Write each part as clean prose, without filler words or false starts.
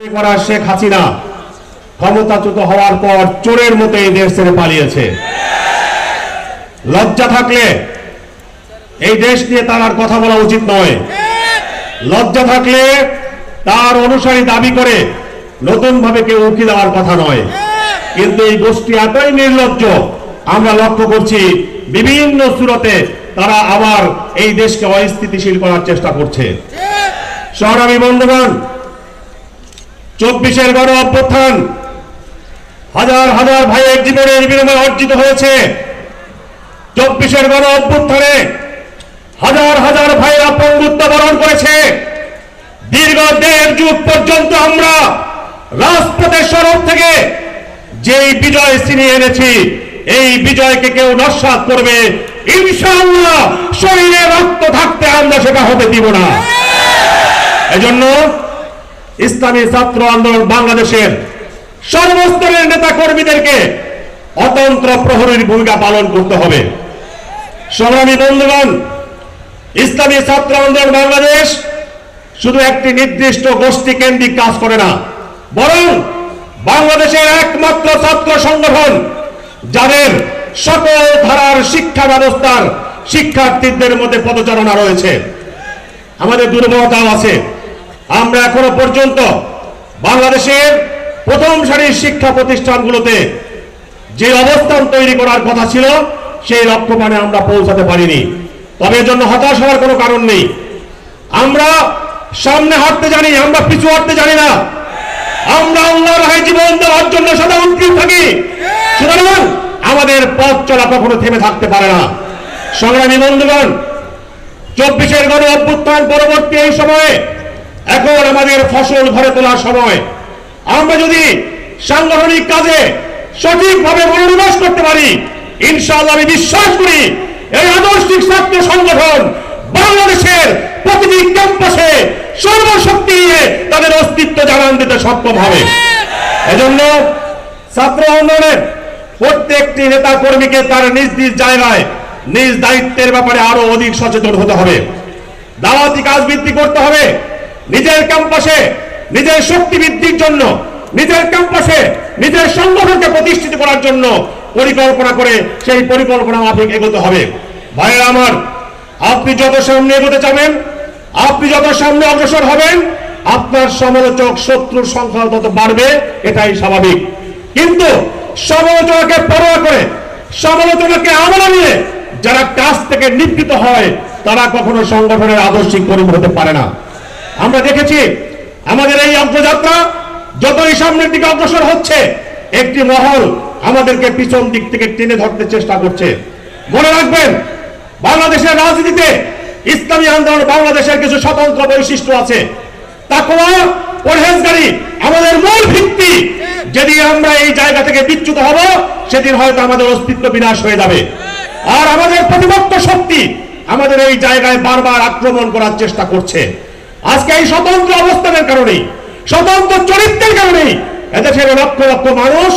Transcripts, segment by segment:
শেখ হাসিনা ক্ষমতাচ্যুত হওয়ার পর চোরের মতো এই দেশ ছেড়ে পালিয়েছে। লজ্জা থাকলে এই দেশ নিয়ে তার আর কথা বলা উচিত নয়। লজ্জা থাকলে তার অনুসারী দাবি করে নতুন ভাবে কেউ উকি দেওয়ার কথা নয়। কিন্তু এই গোষ্ঠী এতই নির্লজ্জ, আমরা লক্ষ্য করছি বিভিন্ন সুরতে তারা আবার এই দেশকে অস্থিতিশীল করার চেষ্টা করছে। সংগ্রামী বন্ধুগণ, 24-এর গণ অভ্যুত্থান হাজার হাজার ভাইয়ের জীবনের বিনিময়ে অর্জিত হয়েছে। 24-এর গণ অভ্যুত্থানে হাজার হাজার ভাইয়েরা পঙ্গুত্ব বরণ করেছে। দীর্ঘ 1.5 যুগ পর্যন্ত আমরা রাজপথের সড়ক থেকে যেই বিজয় ছিনিয়ে এনেছি, এই বিজয়কে কেউ নস্যাৎ করবে ইনশাআল্লাহ, শরীরে রক্ত থাকতে আমরা সেটা হতে দিব না। এজন্য ইসলামী ছাত্র আন্দোলন বাংলাদেশের সর্বস্তরের নেতা কর্মীদেরকে অতন্ত্র প্রহরীর ভূমিকা পালন করতে হবে। সংগ্রামী বন্ধুগণ, ইসলামী ছাত্র আন্দোলন বাংলাদেশ শুধু একটি নির্দিষ্ট গোষ্ঠী কেন্দ্রিক কাজ করে না, বরং বাংলাদেশের একমাত্র ছাত্র সংগঠন যাদের সকল ধারার শিক্ষা ব্যবস্থার শিক্ষার্থীদের মধ্যে পদচারণা রয়েছে। আমাদের দুর্বলতাও আছে। আমরা এখনো পর্যন্ত বাংলাদেশের প্রথম সারির শিক্ষা প্রতিষ্ঠানগুলোতে যে অবস্থান তৈরি করার কথা ছিল সেই লক্ষ্যমানে আমরা পৌঁছাতে পারিনি। তবে এর জন্য হতাশ হওয়ার কোনো কারণ নেই। আমরা সামনে হাঁটতে জানি, আমরা পিছু হাঁটতে জানি না। আমরা আল্লাহর রাহে জীবন দেওয়ার জন্য সদা উদ্গ্রীব থাকি। সুতরাং আমাদের পথ চলা কখনো থেমে থাকতে পারে না। সংগ্রামী বন্ধুগণ, 24-এর গণ অভ্যুত্থান পরবর্তী এই সময়ে এখন আমাদের ফসল ঘরে তোলার সময়। আমরা যদি সাংগঠনিক কাজে সঠিকভাবে মনোনিবেশ করতে পারি, ইনশাআল্লাহ আমি বিশ্বাস করি এই আদর্শিক ছাত্র সংগঠন বাংলাদেশের প্রতিটি ক্যাম্পাসে সর্বশক্তি নিয়ে তাদের অস্তিত্ব জানান দিতে সক্ষম হবে। এজন্য ছাত্র আন্দোলনের প্রত্যেকটি নেতা কর্মীকে তার নিজ নিজ জায়গায় নিজ দায়িত্বের ব্যাপারে আরো অধিক সচেতন হতে হবে। দাওয়াতি কাজ বৃদ্ধি করতে হবে। নিজের ক্যাম্পাসে নিজের শক্তি বৃদ্ধির জন্য, নিজের ক্যাম্পাসে নিজের সংগঠনকে প্রতিষ্ঠিত করার জন্য পরিকল্পনা করে সেই পরিকল্পনা মাফিক এগোতে হবে। ভাইয়েরা আমার, আপনি যত সামনে এগোতে যাবেন, আপনি যত সামনে অগ্রসর হবেন, আপনার সমালোচক শত্রুর সংখ্যা তত বাড়বে, এটাই স্বাভাবিক। কিন্তু সমালোচনাকে পরোয়া করে, সমালোচনাকে আমলে নিয়ে যারা কাজ থেকে নিবৃত্ত হয় তারা কখনো সংগঠনের আদর্শিক কর্মী হতে পারে না। আমরা দেখেছি আমাদের এই অগ্রযাত্রা যতই সামনের দিকে অগ্রসর হচ্ছে, একটি মহল আমাদেরকে পিছন দিক থেকে টেনে ধরতে চেষ্টা করছে। মনে রাখবেন, বাংলাদেশের রাজনীতিতে ইসলামী আন্দোলন বাংলাদেশের কিছু স্বতন্ত্র বৈশিষ্ট্য আছে। তাকওয়া, পরহেজগারি আমাদের মূল ভিত্তি। যদি আমরা এই জায়গা থেকে বিচ্যুত হব, সেদিন হয়তো আমাদের অস্তিত্ব বিনাশ হয়ে যাবে। আর আমাদের প্রতিপক্ষ শক্তি আমাদের এই জায়গায় বারবার আক্রমণ করার চেষ্টা করছে। আজকে এই স্বতন্ত্র অবস্থানের কারণেই, স্বতন্ত্র চরিত্রের কারণেই এদেশের লক্ষ লক্ষ মানুষ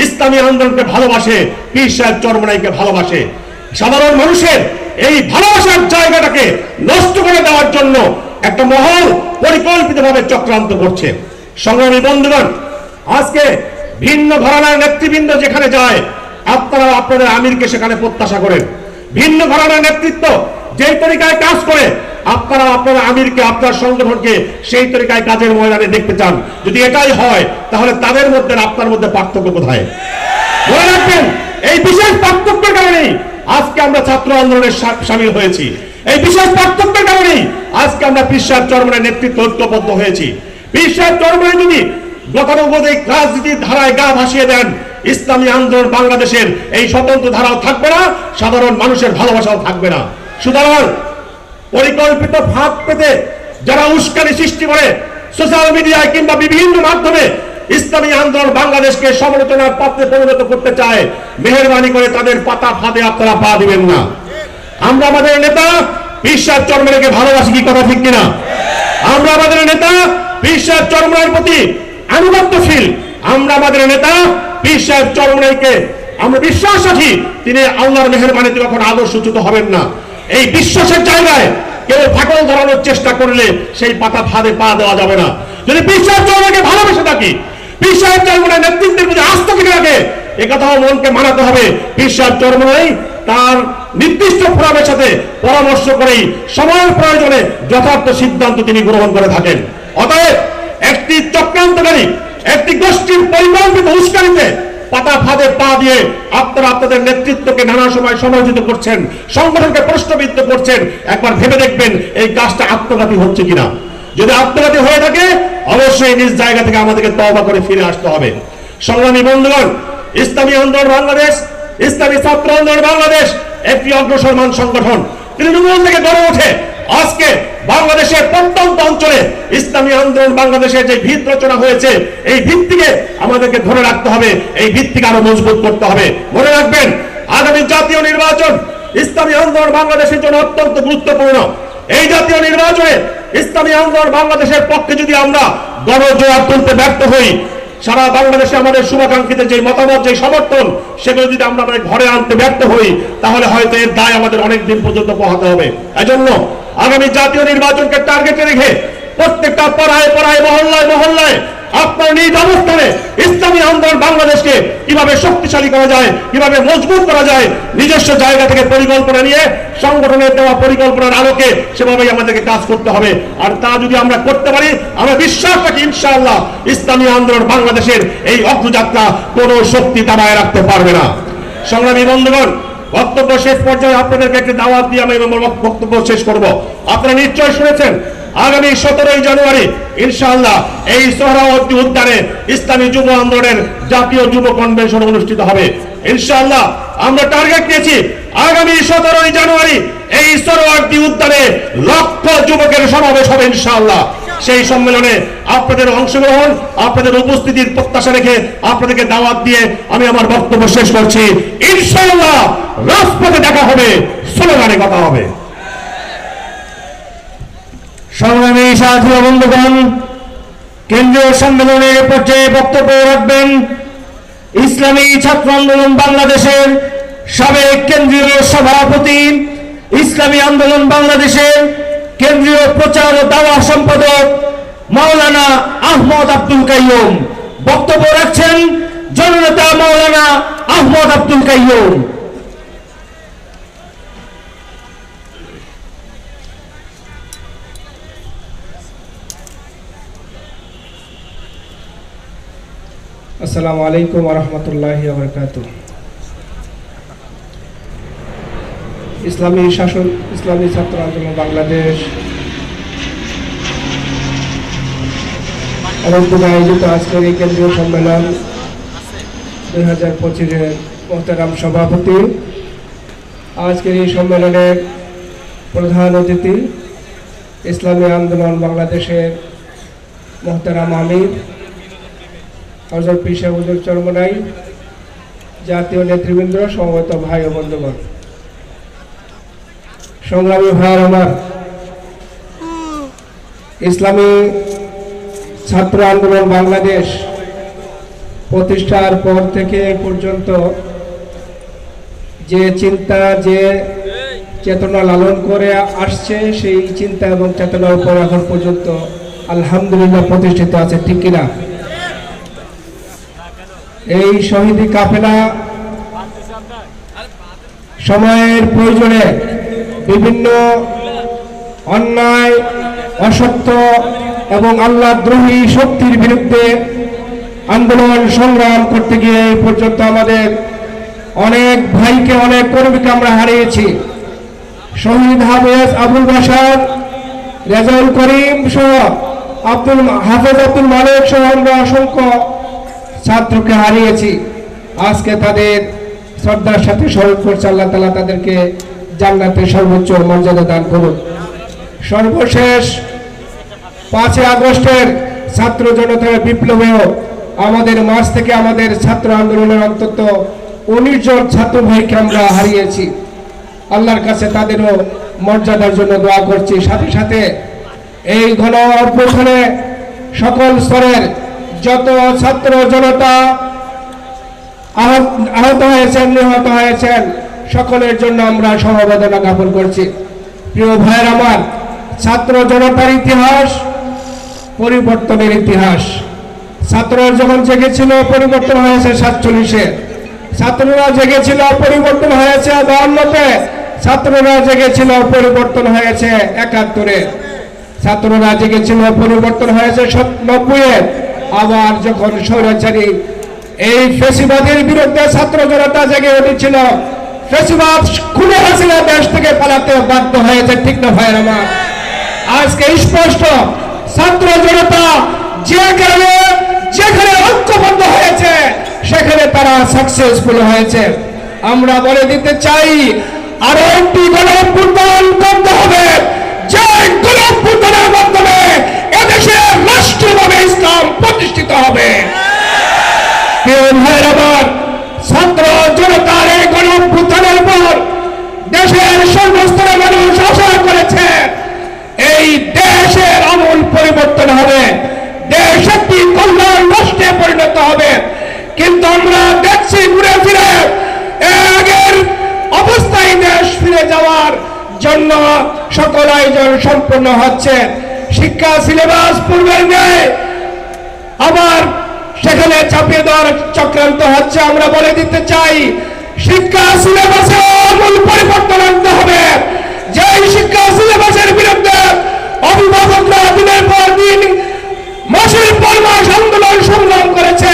ইসলামী আন্দোলনকে ভালোবাসে, পীর সাহেব চরমনাইকে ভালোবাসে। সাধারণ মানুষের এই ভালোবাসার জায়গাটাকে নষ্ট করে দেওয়ার জন্য একটা মহল পরিকল্পিতভাবে চক্রান্ত করছে। সংগ্রামী বন্ধুগণ, আজকে ভিন্ন ঘরানার নেতৃবৃন্দ যেখানে যায়, আপনারা আপনাদের আমিরকে সেখানে প্রত্যাশা করেন। ভিন্ন ঘরানার নেতৃত্ব যেই তরিকায় কাজ করে, আপনারা আপনার আমিরকে, আপনার সংগঠনকে সেই তরিকায় কাজের ময়দানে দেখতে চান। যদি এটাই হয়, তাহলে তাদের মধ্যে আপনার মধ্যে পার্থক্য কোথায়? মনে রাখবেন, এই বিশেষ পার্থক্যের কারণেই আজকে আমরা ছাত্র আন্দোলনে সামিল হয়েছি। এই বিশেষ পার্থক্যের কারণেই আজকে আমরা পীর সাহেব চরমনাইয়ের নেতৃত্ব ঐক্যবদ্ধ হয়েছি। পীর সাহেব চরমনাই যদি গতানুগতিক রাজনীতির ধারায় গা ভাসিয়ে দেন, ইসলামী আন্দোলন বাংলাদেশের এই স্বতন্ত্র ধারাও থাকবে না, সাধারণ মানুষের ভালোবাসাও থাকবে না। সুতরাং পরিকল্পিত ফাঁদ পেতে যারা উস্কানি সৃষ্টি করে সোশ্যাল মিডিয়ায় কিংবা বিভিন্ন মাধ্যমে ইসলামী আন্দোলন বাংলাদেশকে সমালোচনার পাত্রে পরিণত করতে চায়, মেহেরবানি করে তাদের পাতা ফাঁদে আপনারা পা দিবেন না। আমরা আমাদের নেতা পীর সাহেব চরমনাইকে ভালোবাসি, কি কথা ঠিক কিনা? আমরা আমাদের নেতা পীর সাহেব চরমনাইয়ের প্রতি আনুগত্যশীল। আমরা আমাদের নেতা পীর সাহেব চরমনাইকে আমরা বিশ্বাস রাখি তিনি আল্লাহর মেহেরবানিতে কখন আদর্শচ্যুত হবেন না। এই বিশ্বাসের জায়গায় কেউ ফাটল ধরানোর চেষ্টা করলে সেই পাতা ফাঁদে পা দেওয়া যাবে না। যদি বিশ্বাস চর্মাকে ভালোবেসে থাকি, বিশ্বাস চর্মার নেতৃত্বের প্রতি আস্থা থেকে রাখে, এ কথাও মনকে মানাতে হবে। বিশ্বাস চর্মাই তার নির্দিষ্ট ফোরামের সাথে পরামর্শ করেই সময়ের প্রয়োজনে যথার্থ সিদ্ধান্ত তিনি গ্রহণ করে থাকেন। অতএব একটি চক্রান্তকারী একটি গোষ্ঠীর পরিকল্পিত উস্কানিতে পাতা ফাঁদে পা দিয়ে আপনারা আপনাদের নেতৃত্বকে নানা সময় সমালোচিত করছেন, সংগঠনকে প্রশ্নবিদ্ধ করছেন। একবার ভেবে দেখবেন এই কাজটা আত্মঘাতী হচ্ছে কিনা। যদি আত্মঘাতী হয়ে থাকে অবশ্যই নিজ জায়গা থেকে আমাদেরকে তওবা করে ফিরে আসতে হবে। সংগ্রামী বন্ধুগণ, ইসলামী আন্দোলন বাংলাদেশ, ইসলামী ছাত্র আন্দোলন বাংলাদেশ একটি অগ্রসরমান সংগঠন। তৃণমূল থেকে গড়ে ওঠে আজকে বাংলাদেশের প্রত্যন্ত অঞ্চলে ইসলামী আন্দোলন বাংলাদেশের যে ভিত রচনা হয়েছে, এই ভিত্তিকে আমাদেরকে ধরে রাখতে হবে, এই ভিত্তিকে আরো মজবুত করতে হবে। মনে রাখবেন, আগামী জাতীয় নির্বাচন ইসলামী আন্দোলন বাংলাদেশের জন্য অত্যন্ত গুরুত্বপূর্ণ। এই জাতীয় নির্বাচনে ইসলামী আন্দোলন বাংলাদেশের পক্ষে যদি আমরা গণজোয়ার তুলতে ব্যর্থ হই, সারা বাংলাদেশে আমাদের শুভাকাঙ্ক্ষীদের যে মতামত, যে সমর্থন, সেগুলো যদি আমরা ঘরে আনতে ব্যর্থ হই, তাহলে হয়তো এর দায় আমাদের অনেক দিন পর্যন্ত পোহাতে হবে। এজন্য আগামী জাতীয় নির্বাচনকে টার্গেটে রেখে প্রত্যেকটা পাড়ায় পাড়ায়, মহল্লায় মহল্লায় আপনার নিজ অবস্থানে ইসলামী আন্দোলন বাংলাদেশকে কিভাবে শক্তিশালী করা যায়, কিভাবে মজবুত করা যায়, নিজস্ব জায়গা থেকে পরিকল্পনা নিয়ে সংগঠনের দেওয়া পরিকল্পনার আলোকে সেভাবেই আমাদেরকে কাজ করতে হবে। আর তা যদি আমরা করতে পারি, আমরা বিশ্বাস রাখি ইনশাআল্লাহ ইসলামী আন্দোলন বাংলাদেশের এই অগ্রযাত্রা কোনো শক্তি দাঁড়ায় রাখতে পারবে না। সংগ্রামী বন্ধুগণ, বক্তব্য শেষ পর্যায়ে আপনাদেরকে একটি দাওয়াত দিয়ে আমি আমার বক্তব্য শেষ করব। আপনারা নিশ্চয় শুনেছেন আগামী 17 জানুয়ারি ইনশাআল্লাহ এই সোহরাওয়ার্দী উদ্যানে ইসলামী যুব আন্দোলনের জাতীয় যুব কনভেনশন অনুষ্ঠিত হবে। ইনশাআল্লাহ আমরা টার্গেট নিয়েছি আগামী 17 জানুয়ারি এই সোহরাওয়ার্দী উদ্যানে লক্ষ যুবকের সমাবেশ হবে ইনশাআল্লাহ। সেই সম্মেলনে আপনাদের অংশগ্রহণ, আপনাদের উপস্থিতির প্রত্যাশা রেখে আপনাদেরকে দাওয়াত দিয়ে আমি আমার বক্তব্য শেষ করছি। ইনশাআল্লাহ রাজপথে দেখা হবে, স্লোগানে কথা হবে। সংগ্রামী সাথী ও বন্ধুগণ, কেন্দ্রীয় সম্মেলনের পর্যায়ে বক্তব্য রাখবেন ইসলামী ছাত্র আন্দোলন বাংলাদেশের সাবেক কেন্দ্রীয় সভাপতি, ইসলামী আন্দোলন বাংলাদেশের কেন্দ্রীয় প্রচার ও দাওয়া সম্পাদক মাওলানা আহমদ আব্দুল কাইয়ুম। বক্তব্য রাখছেন জননেতা মাওলানা আহমদ আব্দুল কাইয়ুম। আসসালামু আলাইকুম ওয়া রাহমাতুল্লাহি ওয়া বারাকাতুহু। ইসলামী শাসন, ইসলামী ছাত্র আন্দোলন বাংলাদেশ আয়োজিত আজকের এই কেন্দ্রীয় সম্মেলন 2025-এর মোহতারাম সভাপতি, আজকের এই সম্মেলনের প্রধান অতিথি ইসলামী আন্দোলন বাংলাদেশের মোহতারাম আমির হযরত পীর সাহেব হুজুর চরমনাই, জাতীয় নেতৃবৃন্দ, সমবেত ভাই ও বন্ধুগণ, সংগ্রামী ভাইয়ের আমার, ইসলামী ছাত্র আন্দোলন বাংলাদেশ প্রতিষ্ঠার পর থেকে এই পর্যন্ত যে চিন্তা, যে চেতনা লালন করে আসছে, সেই চিন্তা এবং চেতনার উপর এখন পর্যন্ত আলহামদুলিল্লাহ প্রতিষ্ঠিত আছে, ঠিক কিনা? এই শহীদি কাফেলা সময়ের প্রয়োজনে বিভিন্ন অন্যায়, অসত্য এবং আল্লাহদ্রোহী শক্তির বিরুদ্ধে আন্দোলন সংগ্রাম করতে গিয়ে এই পর্যন্ত আমাদের অনেক ভাইকে, অনেক কর্মীকে আমরা হারিয়েছি। শহীদ হাফেজ আবুল বাশার, রেজাউল করিম সহ হাফেজ আব্দুল মালিক সহ আমরা অসংখ্য ছাত্রকে হারিয়েছি। আজকে তাদের শ্রদ্ধার সাথে স্মরণ করছে। আল্লাহ তাআলা তাদেরকে জান্নাতের সর্বোচ্চ মর্যাদা দান করুন। সর্বশেষ 5 আগস্টের ছাত্র জনতার বিপ্লবেও আমাদের মাঝ থেকে আমাদের ছাত্র আন্দোলনের অন্তত 19 জন ছাত্র ভাইকে আমরা হারিয়েছি। আল্লাহর কাছে তাদেরও মর্যাদার জন্য দোয়া করছি। সাথে সাথে এই গণ অভ্যুত্থানে সকল স্তরের যত ছাত্র জনতা আহত হয়েছেন, নিহত হয়েছেন, সকলের জন্য আমরা সমবেদনা জ্ঞাপন করছি। প্রিয় ভাইয়ের আমার, ছাত্র জনতার ইতিহাস পরিবর্তনের ইতিহাস। ছাত্ররা যখন জেগেছিল পরিবর্তন হয়েছে 47-এ, ছাত্ররা জেগেছিল পরিবর্তন হয়েছে 52-তে, ছাত্ররা জেগেছিল পরিবর্তন হয়েছে 71-এ, ছাত্ররা জেগেছিল পরিবর্তন হয়েছে 90-এ। আবার যখন স্বৈরাচারী এই ফেসিবাদের বিরুদ্ধে ছাত্র জনতা জেগে উঠেছিল, ফেসিবাদ খুলে হাসিনা দেশ থেকে পালাতে বাধ্য হয়েছে। ঠিক না ভাইয়ের আমার? আজকে স্পষ্ট ছাত্র জনতা যেখানে ঐক্যবদ্ধ হয়েছে সেখানে তারা সাকসেসফুল হয়েছে। আমরা বলে দিতে চাই আরো একটি গণঅভ্যুত্থান করতে হবে, যে গণঅভ্যুত্থানের মাধ্যমে এদেশে রাষ্ট্রীয়ভাবে ইসলাম প্রতিষ্ঠিত হবে। প্রিয় ভাইয়ের আমার, ছাত্র জনতার এই গণঅভ্যুত্থানের পর দেশের সর্বস্তরের মানুষ আশা করেছে এই দেশের আমূল পরিবর্তন হবে, দেশ একটি কল্যাণ রাষ্ট্রে পরিণত হবে। কিন্তু আমরা দেখছি ঘুরে ফিরে আগের অবস্থায় দেশ ফিরে যাওয়ার জন্য সকল আয়োজন সম্পন্ন হচ্ছে। শিক্ষা সিলেবাস পূর্বের নেই, আবার সেখানে চাপিয়ে দেওয়ার চক্রান্ত হচ্ছে। আমরা বলে দিতে চাই শিক্ষা সিলেবাসে আমূল পরিবর্তন আনতে হবে। যে শিক্ষা সিলেবাসের বিরুদ্ধে অভিভাবকরা দিনের পর দিন মাসের পর মাস আন্দোলন সংগ্রাম করেছে,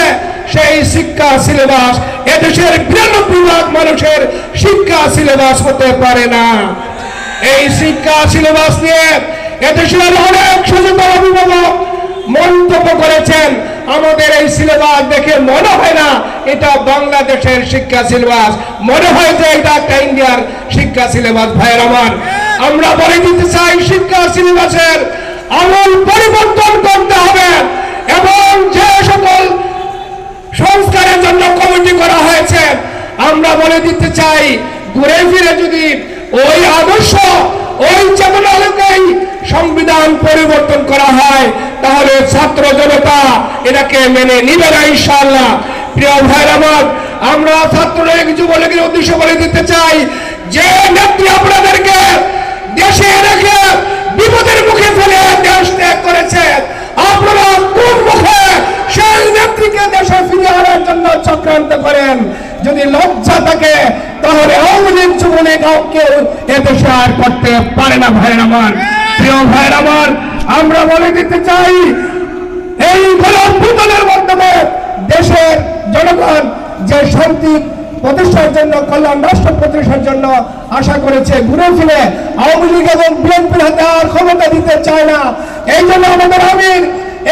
সেই শিক্ষা সিলেবাস এদেশের 92 লাখ মানুষের শিক্ষা সিলেবাস হতে পারে না। এই শিক্ষা সিলেবাস নিয়ে এদেশের অনেক সচেতন অভিভাবক মন্তব্য করেছেন, আমাদের এই সিলেবাস দেখে মনে হয় না এটা বাংলাদেশের শিক্ষা সিলেবাস, মনে হয় যে এটা একটা ইন্ডিয়ার শিক্ষা সিলেবাস। ভাইয়ের আমার, আমরা বলে দিতে চাই শিক্ষা সিলেবাসের আমূল পরিবর্তন করতে হবে এবং যে সকল সংস্কারের জন্য কমিটি করা হয়েছে আমরা বলে দিতে চাই ঘুরে ফিরে যদি ওই আদর্শ ওই চেতনাকেই সংবিধান পরিবর্তন করা হয় তাহলে ছাত্র জনতা এটাকে মেনে নিবে না ইনশাআল্লাহ। প্রিয় ভাইরা আমার, আমরা ছাত্রলীগ যুবলীগের উদ্দেশ্যে বলে দিতে চাই যে নেত্রী আপনাদেরকে দেশে রেখে বিপদের মুখে ফেলে দেশ ত্যাগ করেছে, আপনারা কোন মুখে সেই নেত্রীকে দেশে ফিরিয়ে আনার জন্য চক্রান্ত করেন? যদি লজ্জা থাকে তাহলে আওয়ামী লীগ যুবলীগ কাউকে এদেশে আর করতে পারে না। ভাইয়ের আমার, প্রিয় ভাইয়ের আমার, আমরা বলে দিতে চাই এই গণঅভ্যুত্থানের মাধ্যমে দেশের জনগণ যে শান্তি প্রতিষ্ঠার জন্য কল্যাণ রাষ্ট্র প্রতিষ্ঠার জন্য আশা করেছে, ঘুরে ফিরে আওয়ামী লীগ এবং বিএনপির হাতে আর ক্ষমতা দিতে চায় না। এই জন্য আমাদের আমির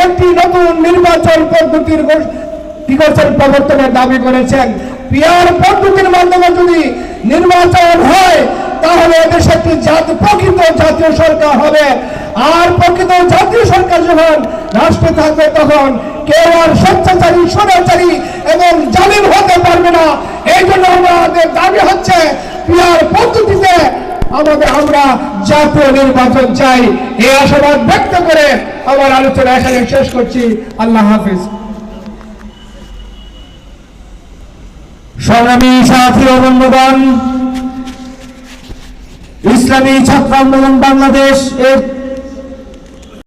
একটি নতুন নির্বাচন পদ্ধতির প্রবর্তনের দাবি করেছেন। পিআর পদ্ধতির মাধ্যমে যদি নির্বাচন হয় তাহলে এদেশে একটি প্রকৃত জাতীয় সরকার হবে। আর প্রকৃত জাতীয় সরকার যখন রাষ্ট্রে থাকবে তখন কেউ আর স্বেচ্ছাচারী স্বৈরাচারী এবং জালিম হতে পারবে না। এই জন্য আমাদের দাবি হচ্ছে পিআর পদ্ধতিতে আমরা জাতীয় নির্বাচন চাই। এই আশাবাদ ব্যক্ত করে আমার আলোচনা এখানে শেষ করছি। আল্লাহ হাফিজ। সংগ্রামী সাথী ও বন্ধুগণ, ইসলামী ছাত্র আন্দোলন বাংলাদেশ এর